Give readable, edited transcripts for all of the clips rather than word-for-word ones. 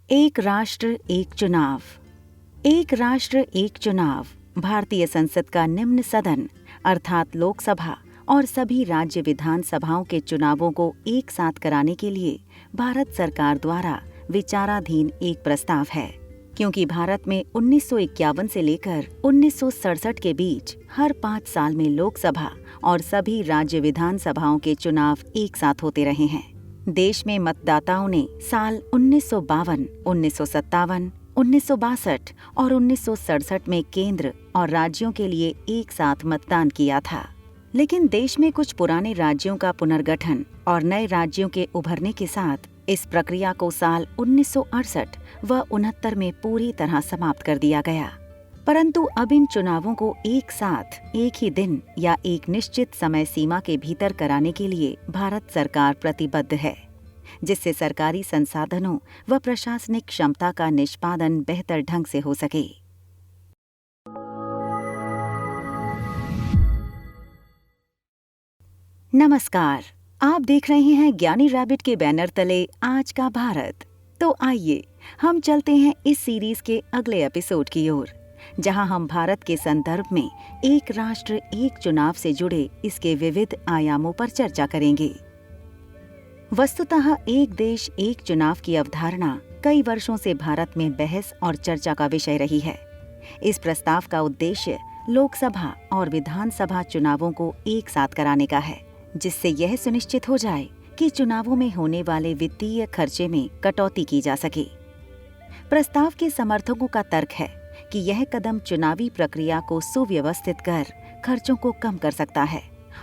एक राष्ट्र एक चुनाव। एक राष्ट्र एक चुनाव भारतीय संसद का निम्न सदन अर्थात लोकसभा और सभी राज्य विधानसभाओं के चुनावों को एक साथ कराने के लिए भारत सरकार द्वारा विचाराधीन एक प्रस्ताव है। क्योंकि भारत में 1951 से लेकर 1967 के बीच हर 5 साल में लोकसभा और सभी राज्य विधानसभाओं के चुनाव एक साथ होते रहे हैं। देश में मतदाताओं ने साल 1952, 1957, 1962 और 1967 में केंद्र और राज्यों के लिए एक साथ मतदान किया था। लेकिन देश में कुछ पुराने राज्यों का पुनर्गठन और नए राज्यों के उभरने के साथ इस प्रक्रिया को साल 1968 व 69 में पूरी तरह समाप्त कर दिया गया। परंतु अब इन चुनावों को एक साथ एक ही दिन या एक निश्चित समय सीमा के भीतर कराने के लिए भारत सरकार प्रतिबद्ध है, जिससे सरकारी संसाधनों व प्रशासनिक क्षमता का निष्पादन बेहतर ढंग से हो सके। नमस्कार, आप देख रहे हैं ज्ञानी रैबिट के बैनर तले आज का भारत। तो आइए हम चलते हैं इस सीरीज के अगले एपिसोड की ओर, जहां हम भारत के संदर्भ में एक राष्ट्र एक चुनाव से जुड़े इसके विविध आयामों पर चर्चा करेंगे। वस्तुतः एक देश एक चुनाव की अवधारणा कई वर्षों से भारत में बहस और चर्चा का विषय रही है। इस प्रस्ताव का उद्देश्य लोकसभा और विधानसभा चुनावों को एक साथ कराने का है, जिससे यह सुनिश्चित हो जाए कि चुनावों में होने वाले वित्तीय खर्चे में कटौती की जा सके। प्रस्ताव के समर्थकों का तर्क है कि यह कदम चुनावी प्रक्रिया को सुव्यवस्थित कर खर्चों को कम कर सकता है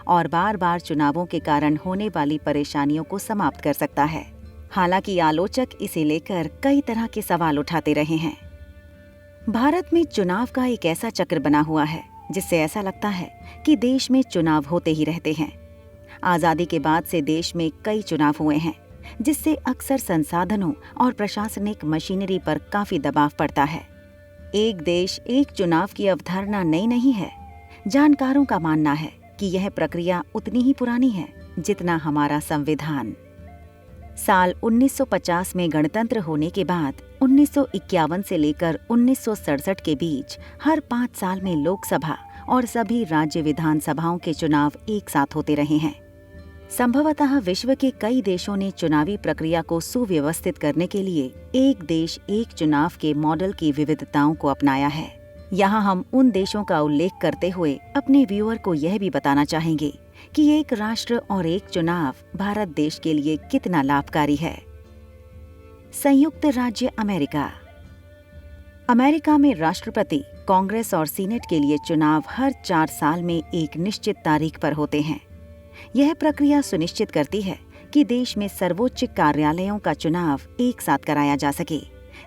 और बार बार चुनावों के कारण होने वाली परेशानियों को समाप्त कर सकता है। हालांकि आलोचक इसे लेकर कई तरह के सवाल उठाते रहे हैं। भारत में चुनाव का एक ऐसा चक्र बना हुआ है जिससे ऐसा लगता है कि देश में चुनाव होते ही रहते हैं। आजादी के बाद से देश में कई चुनाव हुए हैं, जिससे अक्सर संसाधनों और प्रशासनिक मशीनरी पर काफी दबाव पड़ता है। एक देश एक चुनाव की अवधारणा नई नहीं है। जानकारों का मानना है कि यह प्रक्रिया उतनी ही पुरानी है जितना हमारा संविधान। साल 1950 में गणतंत्र होने के बाद 1951 से लेकर 1967 के बीच हर 5 साल में लोकसभा और सभी राज्य विधानसभाओं के चुनाव एक साथ होते रहे हैं। संभवतः विश्व के कई देशों ने चुनावी प्रक्रिया को सुव्यवस्थित करने के लिए एक देश एक चुनाव के मॉडल की विविधताओं को अपनाया है। यहाँ हम उन देशों का उल्लेख करते हुए अपने व्यूअर को यह भी बताना चाहेंगे कि एक राष्ट्र और एक चुनाव भारत देश के लिए कितना लाभकारी है। संयुक्त राज्य अमेरिका। अमेरिका में राष्ट्रपति, कांग्रेस और सीनेट के लिए चुनाव हर 4 साल में एक निश्चित तारीख पर होते हैं। यह प्रक्रिया सुनिश्चित करती है कि देश में सर्वोच्च कार्यालयों का चुनाव एक साथ कराया जा सके,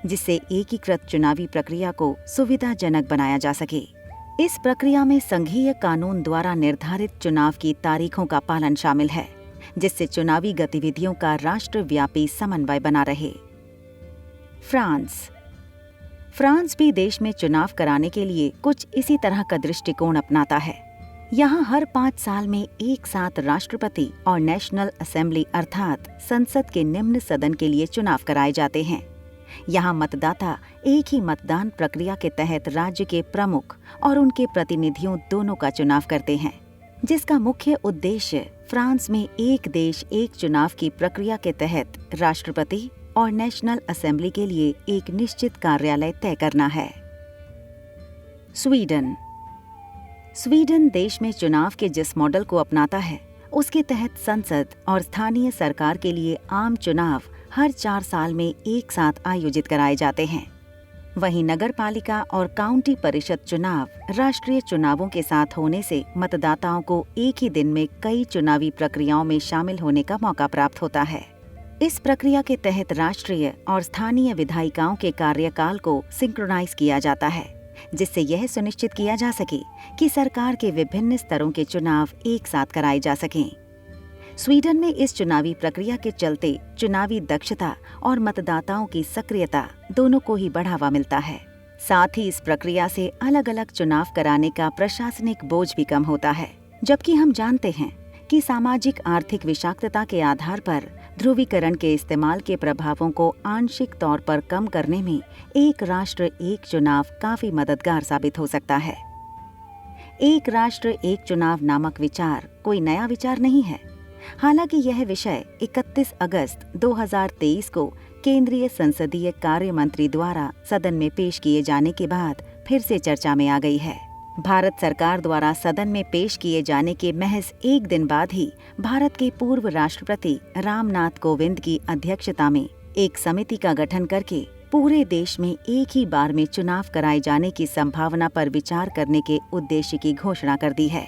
जिससे एकीकृत चुनावी प्रक्रिया को सुविधाजनक बनाया जा सके। इस प्रक्रिया में संघीय कानून द्वारा निर्धारित चुनाव की तारीखों का पालन शामिल है, जिससे चुनावी गतिविधियों का राष्ट्रव्यापी समन्वय बना रहे। फ्रांस भी देश में चुनाव कराने के लिए कुछ इसी तरह का दृष्टिकोण अपनाता है। यहाँ हर 5 साल में एक साथ राष्ट्रपति और नेशनल असेंबली अर्थात संसद के निम्न सदन के लिए चुनाव कराए जाते हैं। यहाँ मतदाता एक ही मतदान प्रक्रिया के तहत राज्य के प्रमुख और उनके प्रतिनिधियों दोनों का चुनाव करते हैं, जिसका मुख्य उद्देश्य फ्रांस में एक देश एक चुनाव की प्रक्रिया के तहत राष्ट्रपति और नेशनल असेंबली के लिए एक निश्चित कार्यालय तय करना है। स्वीडन देश में चुनाव के जिस मॉडल को अपनाता है, उसके तहत संसद और स्थानीय सरकार के लिए आम चुनाव हर 4 साल में एक साथ आयोजित कराए जाते हैं। वहीं नगरपालिका और काउंटी परिषद चुनाव राष्ट्रीय चुनावों के साथ होने से मतदाताओं को एक ही दिन में कई चुनावी प्रक्रियाओं में शामिल होने का मौका प्राप्त होता है। इस प्रक्रिया के तहत राष्ट्रीय और स्थानीय विधायिकाओं के कार्यकाल को सिंक्रोनाइज किया जाता है, जिससे यह सुनिश्चित किया जा सके कि सरकार के विभिन्न स्तरों के चुनाव एक साथ कराए जा सकें। स्वीडन में इस चुनावी प्रक्रिया के चलते चुनावी दक्षता और मतदाताओं की सक्रियता दोनों को ही बढ़ावा मिलता है। साथ ही इस प्रक्रिया से अलग अलग चुनाव कराने का प्रशासनिक बोझ भी कम होता है, जबकि हम जानते हैं कि सामाजिक आर्थिक विषाक्तता के आधार पर ध्रुवीकरण के इस्तेमाल के प्रभावों को आंशिक तौर पर कम करने में एक राष्ट्र एक चुनाव काफी मददगार साबित हो सकता है। एक राष्ट्र एक चुनाव नामक विचार कोई नया विचार नहीं है। हालांकि यह विषय 31 अगस्त 2023 को केंद्रीय संसदीय कार्य मंत्री द्वारा सदन में पेश किए जाने के बाद फिर से चर्चा में आ गई है। भारत सरकार द्वारा सदन में पेश किए जाने के महज एक दिन बाद ही भारत के पूर्व राष्ट्रपति रामनाथ कोविंद की अध्यक्षता में एक समिति का गठन करके पूरे देश में एक ही बार में चुनाव कराए जाने की संभावना पर विचार करने के उद्देश्य की घोषणा कर दी है।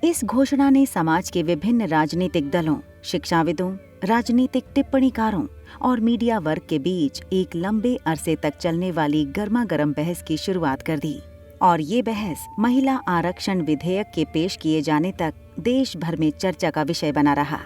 इस घोषणा ने समाज के विभिन्न राजनीतिक दलों, शिक्षाविदों, राजनीतिक टिप्पणीकारों और मीडिया वर्ग के बीच एक लंबे अरसे तक चलने वाली गर्मागर्म बहस की शुरुआत कर दी और ये बहस महिला आरक्षण विधेयक के पेश किए जाने तक देश भर में चर्चा का विषय बना रहा।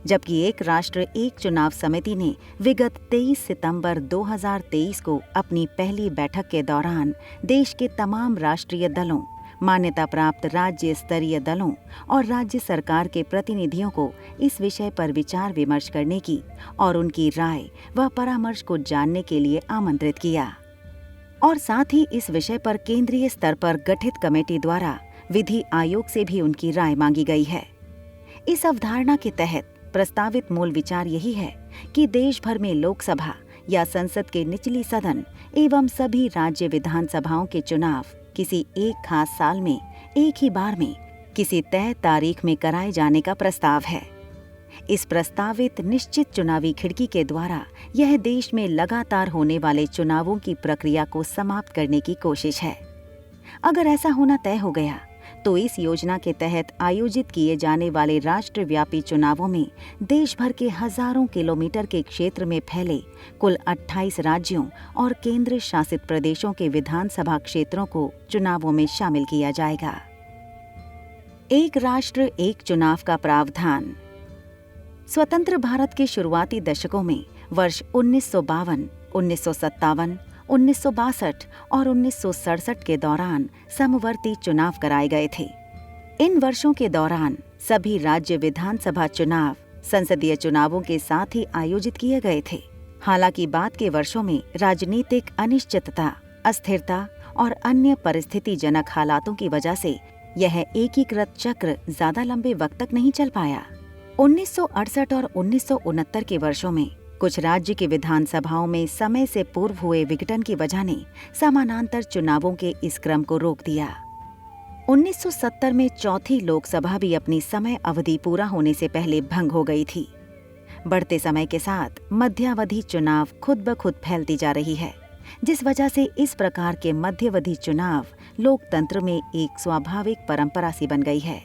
जबकि एक राष्ट्र एक चुनाव समिति ने विगत 23 सितंबर 2023 को अपनी पहली बैठक के दौरान देश के तमाम राष्ट्रीय दलों, मान्यता प्राप्त राज्य स्तरीय दलों और राज्य सरकार के प्रतिनिधियों को इस विषय पर विचार विमर्श करने की और उनकी राय व परामर्श को जानने के लिए आमंत्रित किया और साथ ही इस विषय पर केंद्रीय स्तर पर गठित कमेटी द्वारा विधि आयोग से भी उनकी राय मांगी गई है। इस अवधारणा के तहत प्रस्तावित मूल विचार यही है कि देश भर में लोकसभा या संसद के निचली सदन एवं सभी राज्य विधानसभाओं के चुनाव किसी एक खास साल में एक ही बार में किसी तय तारीख में कराए जाने का प्रस्ताव है। इस प्रस्तावित निश्चित चुनावी खिड़की के द्वारा यह देश में लगातार होने वाले चुनावों की प्रक्रिया को समाप्त करने की कोशिश है। अगर ऐसा होना तय हो गया तो इस योजना के तहत आयोजित किए जाने वाले राष्ट्रव्यापी चुनावों में देश भर के हजारों किलोमीटर के क्षेत्र में फैले कुल 28 राज्यों और केंद्र शासित प्रदेशों के विधानसभा क्षेत्रों को चुनावों में शामिल किया जाएगा। एक राष्ट्र एक चुनाव का प्रावधान। स्वतंत्र भारत के शुरुआती दशकों में वर्ष 1952, 1957, 1962 और 1967 के दौरान समवर्ती चुनाव कराए गए थे। इन वर्षों के दौरान सभी राज्य विधानसभा चुनाव संसदीय चुनावों के साथ ही आयोजित किए गए थे। हालांकि बाद के वर्षों में राजनीतिक अनिश्चितता, अस्थिरता और अन्य परिस्थितिजनक हालातों की वजह से यह एकीकृत चक्र ज्यादा लंबे वक्त तक नहीं चल पाया। 1968 और 1969 के वर्षों में कुछ राज्य की विधानसभाओं में समय से पूर्व हुए विघटन की वजह ने समानांतर चुनावों के इस क्रम को रोक दिया। 1970 में चौथी लोकसभा भी अपनी समय अवधि पूरा होने से पहले भंग हो गई थी। बढ़ते समय के साथ मध्यावधि चुनाव खुद ब खुद फैलती जा रही है, जिस वजह से इस प्रकार के मध्यावधि चुनाव लोकतंत्र में एक स्वाभाविक परंपरा सी बन गई है।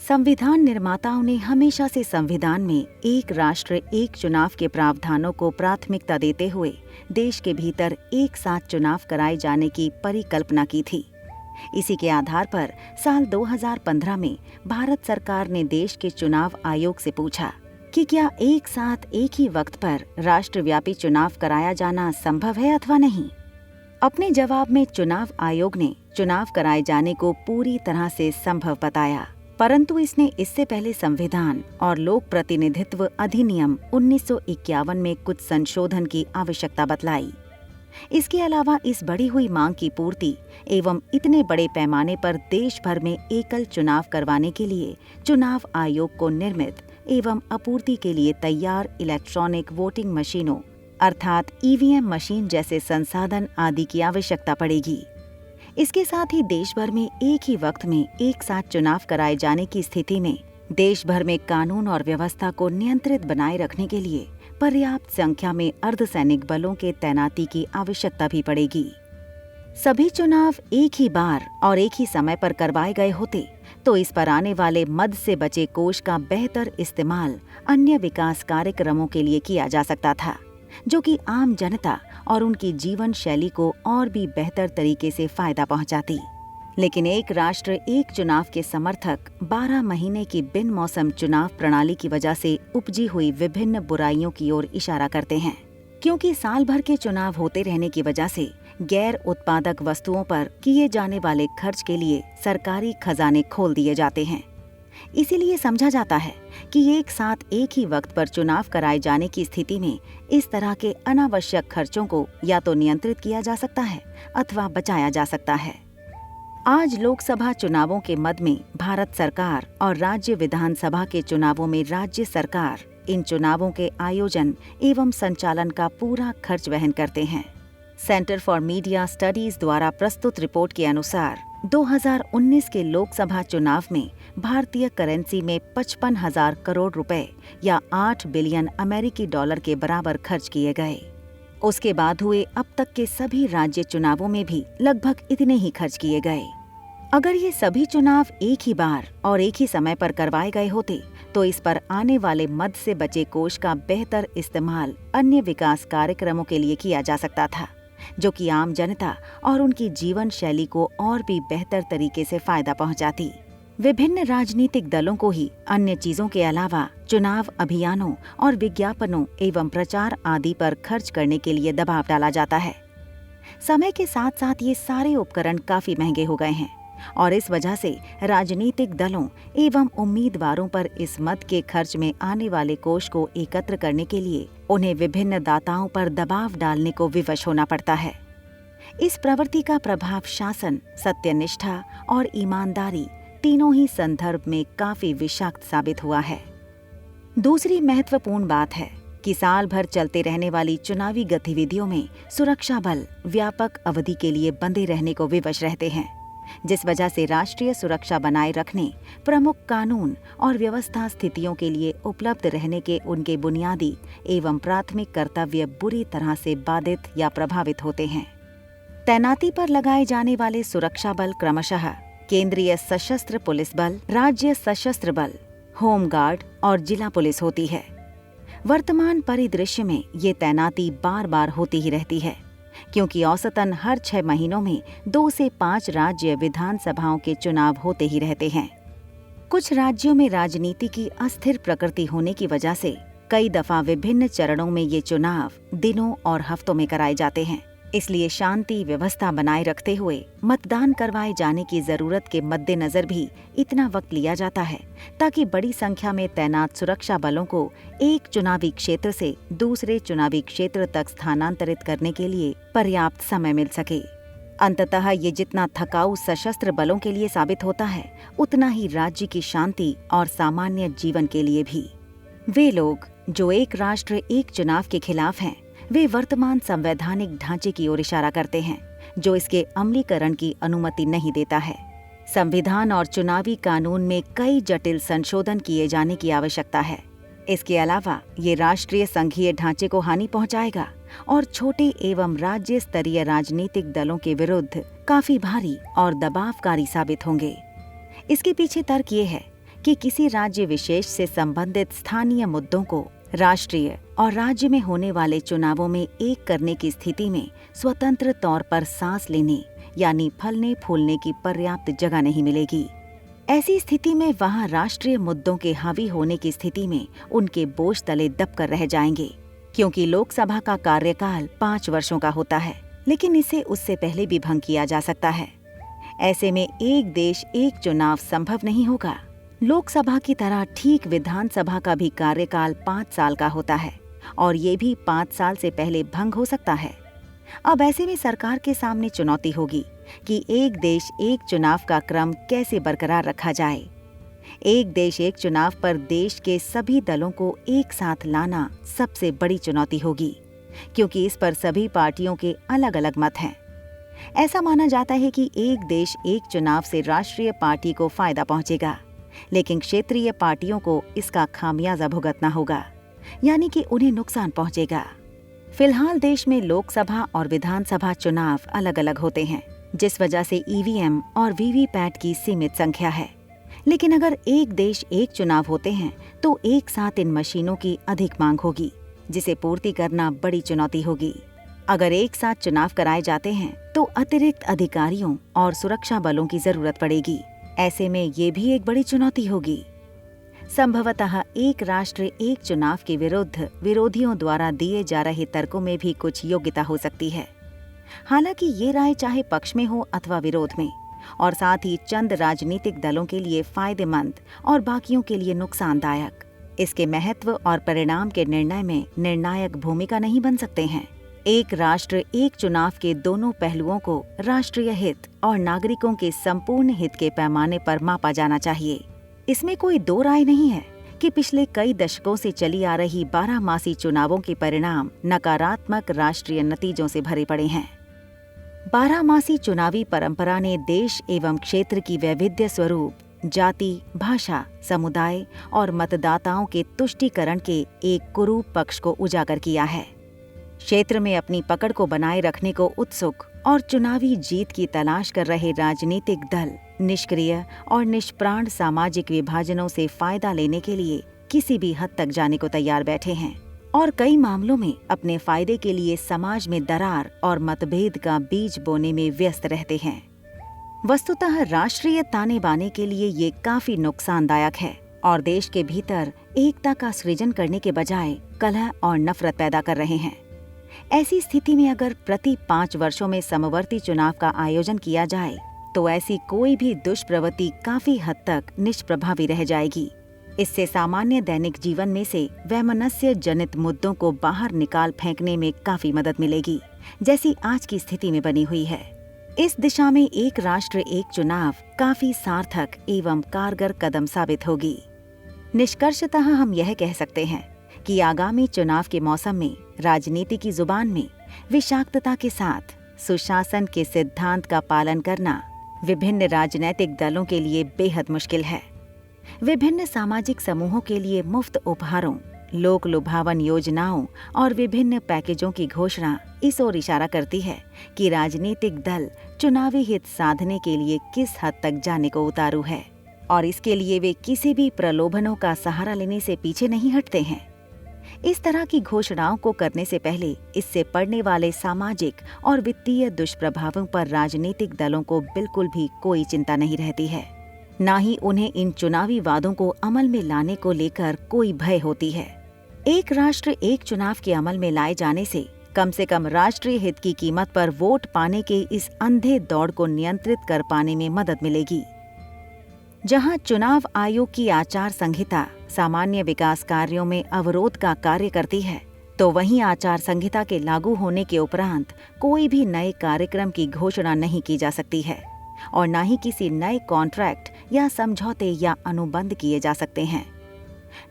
संविधान निर्माताओं ने हमेशा से संविधान में एक राष्ट्र एक चुनाव के प्रावधानों को प्राथमिकता देते हुए देश के भीतर एक साथ चुनाव कराए जाने की परिकल्पना की थी। इसी के आधार पर साल 2015 में भारत सरकार ने देश के चुनाव आयोग से पूछा कि क्या एक साथ एक ही वक्त पर राष्ट्रव्यापी चुनाव कराया जाना संभव है अथवा नहीं। अपने जवाब में चुनाव आयोग ने चुनाव कराए जाने को पूरी तरह से संभव बताया, परंतु इसने इससे पहले संविधान और लोक प्रतिनिधित्व अधिनियम 1951 में कुछ संशोधन की आवश्यकता बतलाई। इसके अलावा इस बढ़ी हुई मांग की पूर्ति एवं इतने बड़े पैमाने पर देश भर में एकल चुनाव करवाने के लिए चुनाव आयोग को निर्मित एवं आपूर्ति के लिए तैयार इलेक्ट्रॉनिक वोटिंग मशीनों अर्थात ईवीएम मशीन जैसे संसाधन आदि की आवश्यकता पड़ेगी। इसके साथ ही देश भर में एक ही वक्त में एक साथ चुनाव कराए जाने की स्थिति में देश भर में कानून और व्यवस्था को नियंत्रित बनाए रखने के लिए पर्याप्त संख्या में अर्धसैनिक बलों के तैनाती की आवश्यकता भी पड़ेगी। सभी चुनाव एक ही बार और एक ही समय पर करवाए गए होते तो इस पर आने वाले मद से बचे कोष का बेहतर इस्तेमाल अन्य विकास कार्यक्रमों के लिए किया जा सकता था, जो कि आम जनता और उनकी जीवन शैली को और भी बेहतर तरीके से फायदा पहुंचाती। लेकिन एक राष्ट्र एक चुनाव के समर्थक 12 महीने की बिन मौसम चुनाव प्रणाली की वजह से उपजी हुई विभिन्न बुराइयों की ओर इशारा करते हैं, क्योंकि साल भर के चुनाव होते रहने की वजह से गैर उत्पादक वस्तुओं पर किए जाने वाले खर्च के लिए सरकारी खजाने खोल दिए जाते हैं। इसीलिए समझा जाता है कि एक साथ एक ही वक्त पर चुनाव कराए जाने की स्थिति में इस तरह के अनावश्यक खर्चों को या तो नियंत्रित किया जा सकता है अथवा बचाया जा सकता है। आज लोकसभा चुनावों के मद में भारत सरकार और राज्य विधानसभा के चुनावों में राज्य सरकार इन चुनावों के आयोजन एवं संचालन का पूरा खर्च वहन करते हैं। सेंटर फॉर मीडिया स्टडीज द्वारा प्रस्तुत रिपोर्ट के अनुसार 2019 के लोकसभा चुनाव में भारतीय करेंसी में 55,000 करोड़ रुपए या 8 बिलियन अमेरिकी डॉलर के बराबर खर्च किए गए। उसके बाद हुए अब तक के सभी राज्य चुनावों में भी लगभग इतने ही खर्च किए गए। अगर ये सभी चुनाव एक ही बार और एक ही समय पर करवाए गए होते तो इस पर आने वाले मद से बचे कोष का बेहतर इस्तेमाल अन्य विकास कार्यक्रमों के लिए किया जा सकता था, जो कि आम जनता और उनकी जीवन शैली को और भी बेहतर तरीके से फायदा पहुंचाती। विभिन्न राजनीतिक दलों को ही अन्य चीजों के अलावा चुनाव अभियानों और विज्ञापनों एवं प्रचार आदि पर खर्च करने के लिए दबाव डाला जाता है। समय के साथ साथ ये सारे उपकरण काफी महंगे हो गए हैं और इस वजह से राजनीतिक दलों एवं उम्मीदवारों पर इस मद के खर्च में आने वाले कोष को एकत्र करने के लिए उन्हें विभिन्न दाताओं पर दबाव डालने को विवश होना पड़ता है। इस प्रवृत्ति का प्रभाव शासन, सत्यनिष्ठा और ईमानदारी तीनों ही संदर्भ में काफी विषाक्त साबित हुआ है। दूसरी महत्वपूर्ण बात है कि साल भर चलते रहने वाली चुनावी गतिविधियों में सुरक्षा बल व्यापक अवधि के लिए बंधे रहने को विवश रहते हैं, जिस वजह से राष्ट्रीय सुरक्षा बनाए रखने, प्रमुख कानून और व्यवस्था स्थितियों के लिए उपलब्ध रहने के उनके बुनियादी एवं प्राथमिक कर्तव्य बुरी तरह से बाधित या प्रभावित होते हैं। तैनाती पर लगाए जाने वाले सुरक्षा बल क्रमशः केंद्रीय सशस्त्र पुलिस बल, राज्य सशस्त्र बल, होम गार्ड और जिला पुलिस होती है। वर्तमान परिदृश्य में ये तैनाती बार बार होती ही रहती है, क्योंकि औसतन हर 6 महीनों में 2 से 5 राज्य विधानसभाओं के चुनाव होते ही रहते हैं। कुछ राज्यों में राजनीति की अस्थिर प्रकृति होने की वजह से कई दफा विभिन्न चरणों में ये चुनाव दिनों और हफ्तों में कराए जाते हैं। इसलिए शांति व्यवस्था बनाए रखते हुए मतदान करवाए जाने की जरूरत के मद्देनजर भी इतना वक्त लिया जाता है ताकि बड़ी संख्या में तैनात सुरक्षा बलों को एक चुनावी क्षेत्र से दूसरे चुनावी क्षेत्र तक स्थानांतरित करने के लिए पर्याप्त समय मिल सके। अंततः ये जितना थकाऊ सशस्त्र बलों के लिए साबित होता है, उतना ही राज्य की शांति और सामान्य जीवन के लिए भी। वे लोग जो एक राष्ट्र एक चुनाव के खिलाफ हैं, वे वर्तमान संवैधानिक ढांचे की ओर इशारा करते हैं, जो इसके अमलीकरण की अनुमति नहीं देता है। संविधान और चुनावी कानून में कई जटिल संशोधन किए जाने की आवश्यकता है। इसके अलावा ये राष्ट्रीय संघीय ढांचे को हानि पहुंचाएगा और छोटे एवं राज्य स्तरीय राजनीतिक दलों के विरुद्ध काफी भारी और दबावकारी साबित होंगे। इसके पीछे तर्क ये है कि किसी राज्य विशेष से संबंधित स्थानीय मुद्दों को राष्ट्रीय और राज्य में होने वाले चुनावों में एक करने की स्थिति में स्वतंत्र तौर पर सांस लेने यानी फलने फूलने की पर्याप्त जगह नहीं मिलेगी। ऐसी स्थिति में वहां राष्ट्रीय मुद्दों के हावी होने की स्थिति में उनके बोझ तले दबकर रह जाएंगे, क्योंकि लोकसभा का कार्यकाल 5 वर्षों का होता है, लेकिन इसे उससे पहले भी भंग किया जा सकता है। ऐसे में एक देश एक चुनाव संभव नहीं होगा। लोकसभा की तरह ठीक विधानसभा का भी कार्यकाल 5 साल का होता है और ये भी 5 साल से पहले भंग हो सकता है। अब ऐसे में सरकार के सामने चुनौती होगी कि एक देश एक चुनाव का क्रम कैसे बरकरार रखा जाए। एक देश एक चुनाव पर देश के सभी दलों को एक साथ लाना सबसे बड़ी चुनौती होगी, क्योंकि इस पर सभी पार्टियों के अलग अलग मत हैं। ऐसा माना जाता है कि एक देश एक चुनाव से राष्ट्रीय पार्टी को फायदा पहुंचेगा, लेकिन क्षेत्रीय पार्टियों को इसका खामियाजा भुगतना होगा, यानी कि उन्हें नुकसान पहुंचेगा। फिलहाल देश में लोकसभा और विधानसभा चुनाव अलग अलग होते हैं, जिस वजह से ईवीएम और वीवीपैट की सीमित संख्या है। लेकिन अगर एक देश एक चुनाव होते हैं तो एक साथ इन मशीनों की अधिक मांग होगी, जिसे पूर्ति करना बड़ी चुनौती होगी। अगर एक साथ चुनाव कराए जाते हैं तो अतिरिक्त अधिकारियों और सुरक्षा बलों की जरूरत पड़ेगी। ऐसे में ये भी एक बड़ी चुनौती होगी। संभवतः एक राष्ट्र एक चुनाव के विरुद्ध विरोधियों द्वारा दिए जा रहे तर्कों में भी कुछ योग्यता हो सकती है। हालांकि ये राय चाहे पक्ष में हो अथवा विरोध में, और साथ ही चंद राजनीतिक दलों के लिए फायदेमंद और बाकियों के लिए नुकसानदायक। इसके महत्व और परिणाम के निर्णय में निर्णायक भूमिका नहीं बन सकते हैं। एक राष्ट्र एक चुनाव के दोनों पहलुओं को राष्ट्रीय हित और नागरिकों के संपूर्ण हित के पैमाने पर मापा जाना चाहिए। इसमें कोई दो राय नहीं है कि पिछले कई दशकों से चली आ रही 12 चुनावों के परिणाम नकारात्मक राष्ट्रीय नतीजों से भरे पड़े हैं। 12 चुनावी परंपरा ने देश एवं क्षेत्र की वैविध्य स्वरूप, जाति, भाषा, समुदाय और मतदाताओं के तुष्टीकरण के एक कुरूप पक्ष को उजागर किया है। क्षेत्र में अपनी पकड़ को बनाए रखने को उत्सुक और चुनावी जीत की तलाश कर रहे राजनीतिक दल निष्क्रिय और निष्प्राण सामाजिक विभाजनों से फायदा लेने के लिए किसी भी हद तक जाने को तैयार बैठे हैं और कई मामलों में अपने फायदे के लिए समाज में दरार और मतभेद का बीज बोने में व्यस्त रहते हैं। वस्तुतः राष्ट्रीय ताने बाने के लिए ये काफी नुकसानदायक है और देश के भीतर एकता का सृजन करने के बजाय कलह और नफरत पैदा कर रहे हैं। ऐसी स्थिति में अगर प्रति 5 वर्षों में समवर्ती चुनाव का आयोजन किया जाए तो ऐसी कोई भी दुष्प्रवृत्ति काफी हद तक निष्प्रभावी रह जाएगी। इससे सामान्य दैनिक जीवन में से वैमनस्य जनित मुद्दों को बाहर निकाल फेंकने में काफी मदद मिलेगी, जैसी आज की स्थिति में बनी हुई है। इस दिशा में एक राष्ट्र एक चुनाव काफी सार्थक एवं कारगर कदम साबित होगी। निष्कर्षतः हम यह कह सकते हैं कि आगामी चुनाव के मौसम में राजनीति की जुबान में विषाक्तता के साथ सुशासन के सिद्धांत का पालन करना विभिन्न राजनीतिक दलों के लिए बेहद मुश्किल है। विभिन्न सामाजिक समूहों के लिए मुफ्त उपहारों, लोक लुभावन योजनाओं और विभिन्न पैकेजों की घोषणा इस ओर इशारा करती है कि राजनीतिक दल चुनावी हित साधने के लिए किस हद तक जाने को उतारू है और इसके लिए वे किसी भी प्रलोभनों का सहारा लेने से पीछे नहीं हटते हैं। इस तरह की घोषणाओं को करने से पहले इससे पड़ने वाले सामाजिक और वित्तीय दुष्प्रभावों पर राजनीतिक दलों को बिल्कुल भी कोई चिंता नहीं रहती है। ना ही उन्हें इन चुनावी वादों को अमल में लाने को लेकर कोई भय होती है। एक राष्ट्र एक चुनाव के अमल में लाए जाने से कम राष्ट्रीय हित की कीमत पर वोट पाने के इस अंधे दौड़ को नियंत्रित कर पाने में मदद मिलेगी। जहां चुनाव आयोग की आचार संहिता सामान्य विकास कार्यों में अवरोध का कार्य करती है, तो वहीं आचार संहिता के लागू होने के उपरांत कोई भी नए कार्यक्रम की घोषणा नहीं की जा सकती है और न ही किसी नए कॉन्ट्रैक्ट या समझौते या अनुबंध किए जा सकते हैं।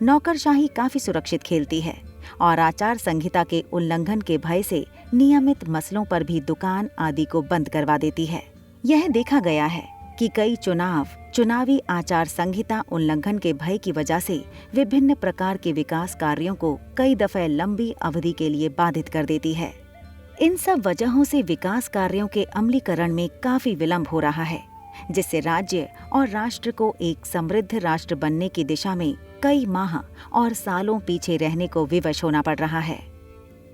नौकरशाही काफी सुरक्षित खेलती है और आचार संहिता के उल्लंघन के भय से नियमित मसलों पर भी दुकान आदि को बंद करवा देती है। यह देखा गया है कि कई चुनावी आचार संहिता उल्लंघन के भय की वजह से विभिन्न प्रकार के विकास कार्यों को कई दफे लंबी अवधि के लिए बाधित कर देती है। इन सब वजहों से विकास कार्यों के अमलीकरण में काफी विलंब हो रहा है, जिससे राज्य और राष्ट्र को एक समृद्ध राष्ट्र बनने की दिशा में कई माह और सालों पीछे रहने को विवश होना पड़ रहा है।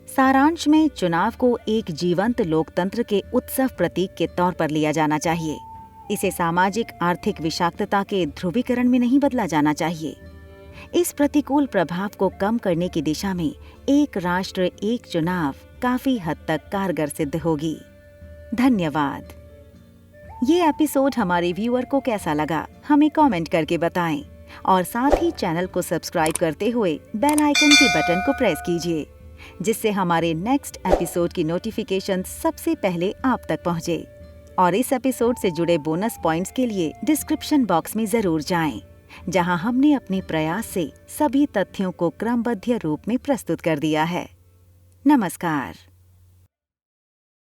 सारांश में चुनाव को एक जीवंत लोकतंत्र के उत्सव प्रतीक के तौर पर लिया जाना चाहिए। इसे सामाजिक आर्थिक विषाक्तता के ध्रुवीकरण में नहीं बदला जाना चाहिए। इस प्रतिकूल प्रभाव को कम करने की दिशा में एक राष्ट्र एक चुनाव काफी हद तक कारगर सिद्ध होगी। धन्यवाद। ये एपिसोड हमारे व्यूअर को कैसा लगा हमें कमेंट करके बताएं और साथ ही चैनल को सब्सक्राइब करते हुए बेल आइकन के बटन को प्रेस कीजिए, जिससे हमारे नेक्स्ट एपिसोड की नोटिफिकेशन सबसे पहले आप तक पहुंचे। और इस एपिसोड से जुड़े बोनस पॉइंट्स के लिए डिस्क्रिप्शन बॉक्स में जरूर जाएं, जहां हमने अपने प्रयास से सभी तथ्यों को क्रमबद्ध रूप में प्रस्तुत कर दिया है। नमस्कार।